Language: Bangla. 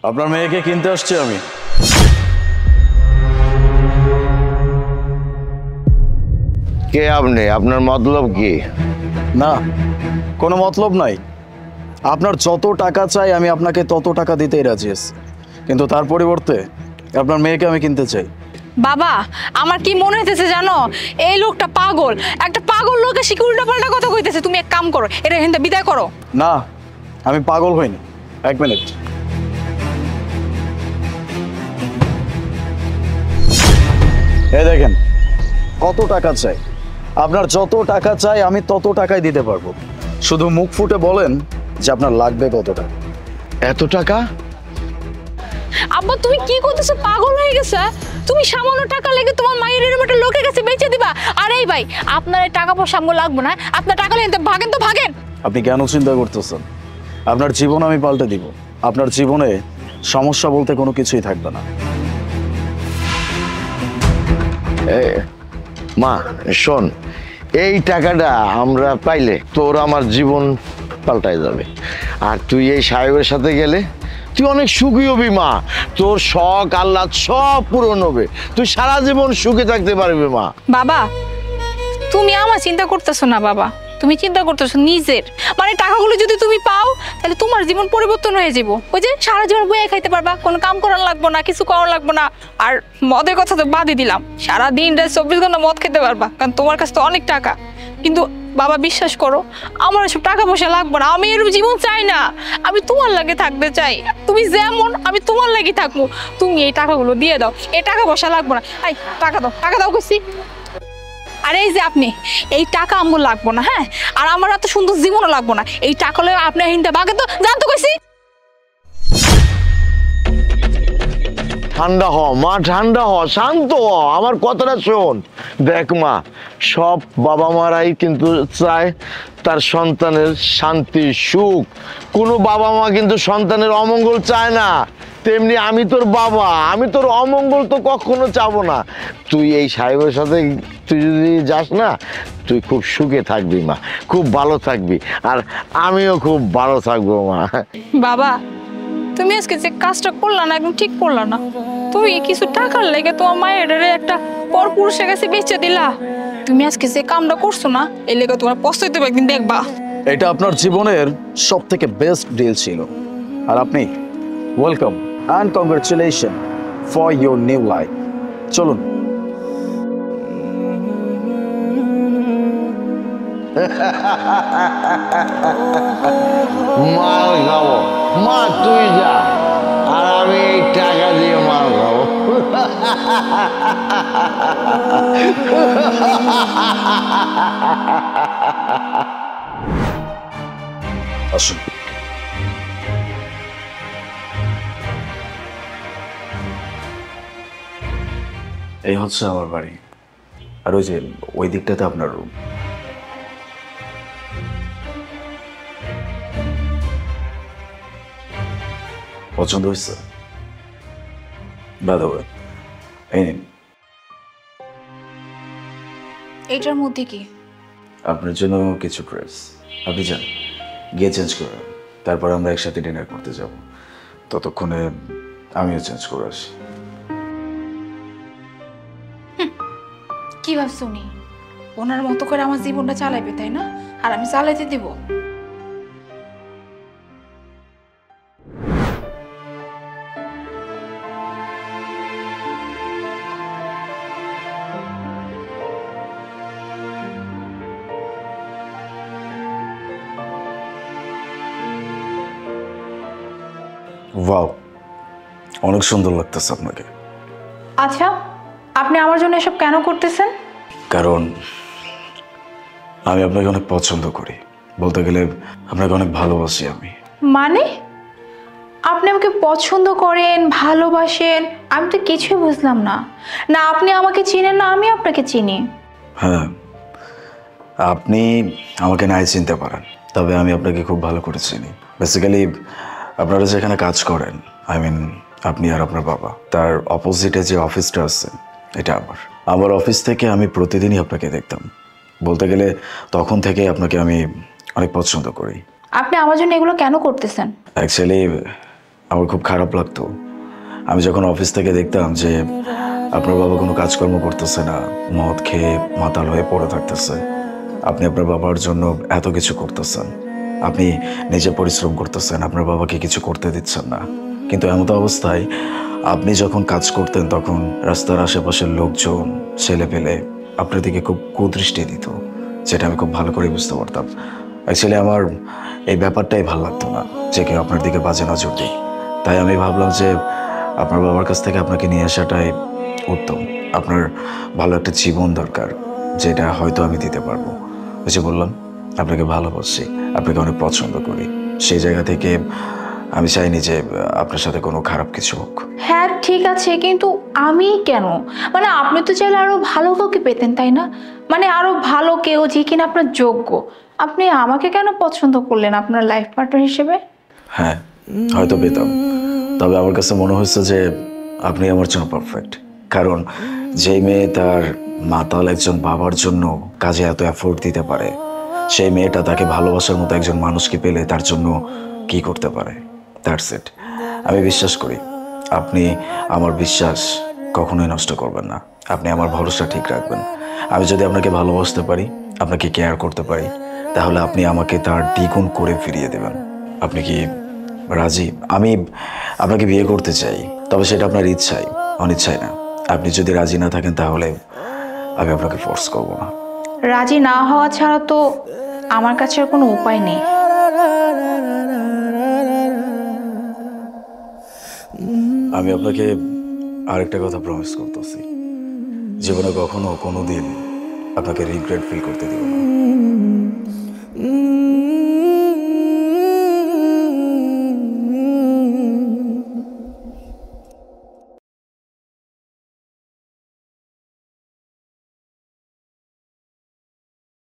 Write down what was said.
আপনার মেয়েকে কিনতে আসছি আমি। কে আপনি? আপনার মতলব কি? না, কোনো মতলব নাই। আপনার যত টাকা চাই আমি আপনাকে তত টাকা দিতেই রাজি আছি, কিন্তু তার পরিবর্তে আপনার মেয়েকে আমি কিনতে চাই। বাবা, আমার কি মনে হইতেছে জানো, এই লোকটা পাগল। একটা পাগল লোকে শিখে উল্টাপাল্টা কথা কইতেছে। তুমি এক কাম করো, এটা হিন্দা বিদায় করো। না, আমি পাগল হইনি। এক মিনিট। এই দেখেন কত টাকা চাই। আপনার যত টাকা চাই আমি তত টাকাই দিতে পারবো। শুধু মুখ ফুটে বলেন যে আপনার লাগবে কত টাকা। এত টাকা? আব্বা তুমি কি করতেছো? পাগল হয়ে গেছে? তুমি সামান্য টাকা লেগে তোমার মায়ের এরকম একটা লোকের কাছে বেচে দিবা? আর এই ভাই, আপনার এই টাকা পয়সা আমগো লাগবে না। আপনার টাকা নিয়ে ভাগেন তো ভাগেন। আপনি কেন চিন্তা করতেছেন? আপনার জীবন আমি পাল্টে দিব। আপনার জীবনে সমস্যা বলতে কোনো কিছুই থাকবে না। মা শোন, এই টাকাটা আমরা পাইলে তোর আমার জীবন পাল্টাই যাবে। আর তুই এই সাহেবের সাথে গেলে তুই অনেক সুখী হবি মা। তোর শখ আহ্লাদ সব পূরণ হবে। তুই সারা জীবন সুখে থাকতে পারবি মা। বাবা, তুমি আমার চিন্তা করতেছো না বাবা, তুমি চিন্তা করতেছো নিজের। মানে টাকাগুলো যদি তুমি পাও তাহলে তোমার জীবন পরিবর্তন হয়ে যাবো। ওই যে সারা জীবন বইয়ে খাইতে পারবা, কোনো কাম করার লাগবো না, কিছু করার লাগবো না। আর মদের কথা তো বাদই দিলাম, সারা দিন রাত 24 ঘন্টা মদ খেতে পারবা, কারণ তোমার কাছে তো অনেক টাকা। কিন্তু বাবা বিশ্বাস করো, আমার এসব টাকা পয়সা লাগবে না। আমি এরকম জীবন চাই না। আমি তোমার লাগে থাকতে চাই। তুমি যেমন আমি তোমার লাগে থাকবো। তুমি এই টাকাগুলো দিয়ে দাও, এই টাকা পয়সা লাগবে না। এই টাকা দাও, টাকা দাও কইছি। আর এই যে আপনি, এই টাকা আমার লাগবো না, হ্যাঁ? আর আমার এত সুন্দর জীবনও লাগবো না। এই টাকা হলে আপনি হিন্দা বাগে তো জানতো কইছি। ঠান্ডা হ মা, ঠান্ডা হ, শান্ত হ, আমার কথাটা শোন। দেখ মা, সব বাবা মারাই কিন্তু চায় তার সন্তানের শান্তি সুখ। কোনো বাবা মা কিন্তু সন্তানের অমঙ্গল চায় না। তেমনি আমি তোর বাবা, আমি তোর অমঙ্গল তো কখনো চাবো না। তুই এই সাহেবের সাথে তুই যদি যাস না, তুই খুব সুখে থাকবি মা, খুব ভালো থাকবি। আর আমিও খুব ভালো থাকবো মা। বাবা, তুমি আজকে যে কাজটা করলা না, একদম ঠিক করলা না। তুমি কিছু টাকার লেগে তোমার মায়ের একটা পরপুরুষের কাছে বেচে দিলা। তুমি আজকে যে কামটা করছো না, এই লেগে তোমার পস্তাইতে হবে, একদিন দেখবা। এটা আপনার জীবনের সব থেকে বেস্ট ডিল ছিল। আর আপনি welcome and congratulation for your new life. চলুন। মাল খাবো মা, তুই যা, আর আমি এই টাকা দিয়ে মাল খাবো। আসুন। এই হচ্ছে আমার বাড়ি, আর ওই যে ওই দিকটাতে আপনার রুম। পছন্দ হয়েছে? বাই দ্য ওয়ে, এই নিন। এইটার মধ্যে কি? আপনার জন্য কিছু ড্রেস। আপনি যান, গিয়ে চেঞ্জ করেন, তারপর আমরা একসাথে ডিনার করতে যাব। ততক্ষণে আমিও চেঞ্জ করে আসি। কি ভাবছো উনি ওনার মতো করে আমার জীবনটা চালাইবে, তাই না? আর আমি চালাইতে দিব? ওয়াও, অনেক সুন্দর লাগতেছে আপনাকে। আচ্ছা, আপনি আমার জন্য এসব কেন করতেছেন? কারণ আমি আপনাকে অনেক পছন্দ করি। বলতে গেলে আপনাকে অনেক ভালোবাসি আমি। মানে আপনি আমাকে পছন্দ করেন, ভালোবাসেন? আমি তো কিছুই বুঝলাম না। না আপনি আমাকে চিনেন, না আমি আপনাকে চিনি। হ্যাঁ, আপনি আমাকে নাই চিনতে পারেন, তবে আমি আপনাকে খুব ভালো করে চিনি। বেসিক্যালি আপনারা যেখানে কাজ করেন, আই মিন আপনি আর আপনার বাবা, তার অপোজিটে যে অফিসটা আছে এটা আমার অফিস থেকে আমি প্রতিদিনই আপনাকে দেখতাম। বলতে গেলে তখন থেকে আপনাকে আমি অনেক পছন্দ করি। আপনি আমার জন্য এগুলো কেন করতেছেন? অ্যাকচুয়ালি আমার খুব খারাপ লাগতো। আমি যখন অফিস থেকে দেখতাম যে আপনার বাবা কোনো কাজকর্ম করতেছে না, মদ খেয়ে মাতাল হয়ে পড়ে থাকতেছে, আপনি আপনার বাবার জন্য এত কিছু করতেছেন, আপনি নিজে পরিশ্রম করতেছেন, আপনার বাবাকে কিছু করতে দিচ্ছেন না। কিন্তু এমতো অবস্থায় আপনি যখন কাজ করতেন তখন রাস্তার আশেপাশের লোকজন, ছেলে পেলে আপনার দিকে খুব কুদৃষ্টি দিত, যেটা আমি খুব ভালো করে বুঝতে পারতাম। অ্যাকচুয়ালি আমার এই ব্যাপারটাই ভালো লাগতো না যে কেউ আপনার দিকে বাজে নজর দিই। তাই আমি ভাবলাম যে আপনার বাবার কাছ থেকে আপনাকে নিয়ে আসাটাই উত্তম। আপনার ভালো একটা জীবন দরকার, যেটা হয়তো আমি দিতে পারবো। ওই যে বললাম আপনাকে ভালোবাসি, আপনাকে অনেক পছন্দ করি, সেই জায়গা থেকে আমি চাইনি যে আপনার সাথে কোনো খারাপ কিছু হোক। হ্যাঁ ঠিক আছে, কিন্তু আমি কেন? মানে আপনি তো চাইলে আরো ভালো কাউকে পেতেন, তাই না? মানে আরো ভালো কেউ যে কিনা আপনার যোগ্য। আপনি আমাকে কেন পছন্দ করলেন আপনার লাইফ পার্টনার হিসেবে? হ্যাঁ, হয়তো পেতাম, তবে আমার কাছে মনে হচ্ছে যে আপনি আমার জন্য পারফেক্ট। কারণ যেই মেয়ে তার মাতাল একজন বাবার জন্য কাজে এত এফোর্ট দিতে পারে, সেই মেয়েটা তাকে ভালোবাসার মতো একজন মানুষকে পেলে তার জন্য কি করতে পারে। That's it. আমি বিশ্বাস করি আপনি আমার বিশ্বাস কখনোই নষ্ট করবেন না, আপনি আমার ভরসা ঠিক রাখবেন। আমি যদি আপনাকে ভালোবাসতে পারি, আপনাকে কেয়ার করতে পারি, তাহলে আপনি আমাকে তার দ্বিগুণ করে ফিরিয়ে দেবেন। আপনি কি রাজি? আমি আপনাকে বিয়ে করতে চাই, তবে সেটা আপনার ইচ্ছায়, অনিচ্ছায় না। আপনি যদি রাজি না থাকেন তাহলে আমি আপনাকে ফোর্স করব না। রাজি না হওয়া ছাড়া তো আমার কাছে আর কোনো উপায় নেই। আমি আপনাকে আরেকটা কথা প্রমিস করতেছি, জীবনে কখনো কোনো দিন আপনাকে রিগ্রেট ফিল করতে দিব না।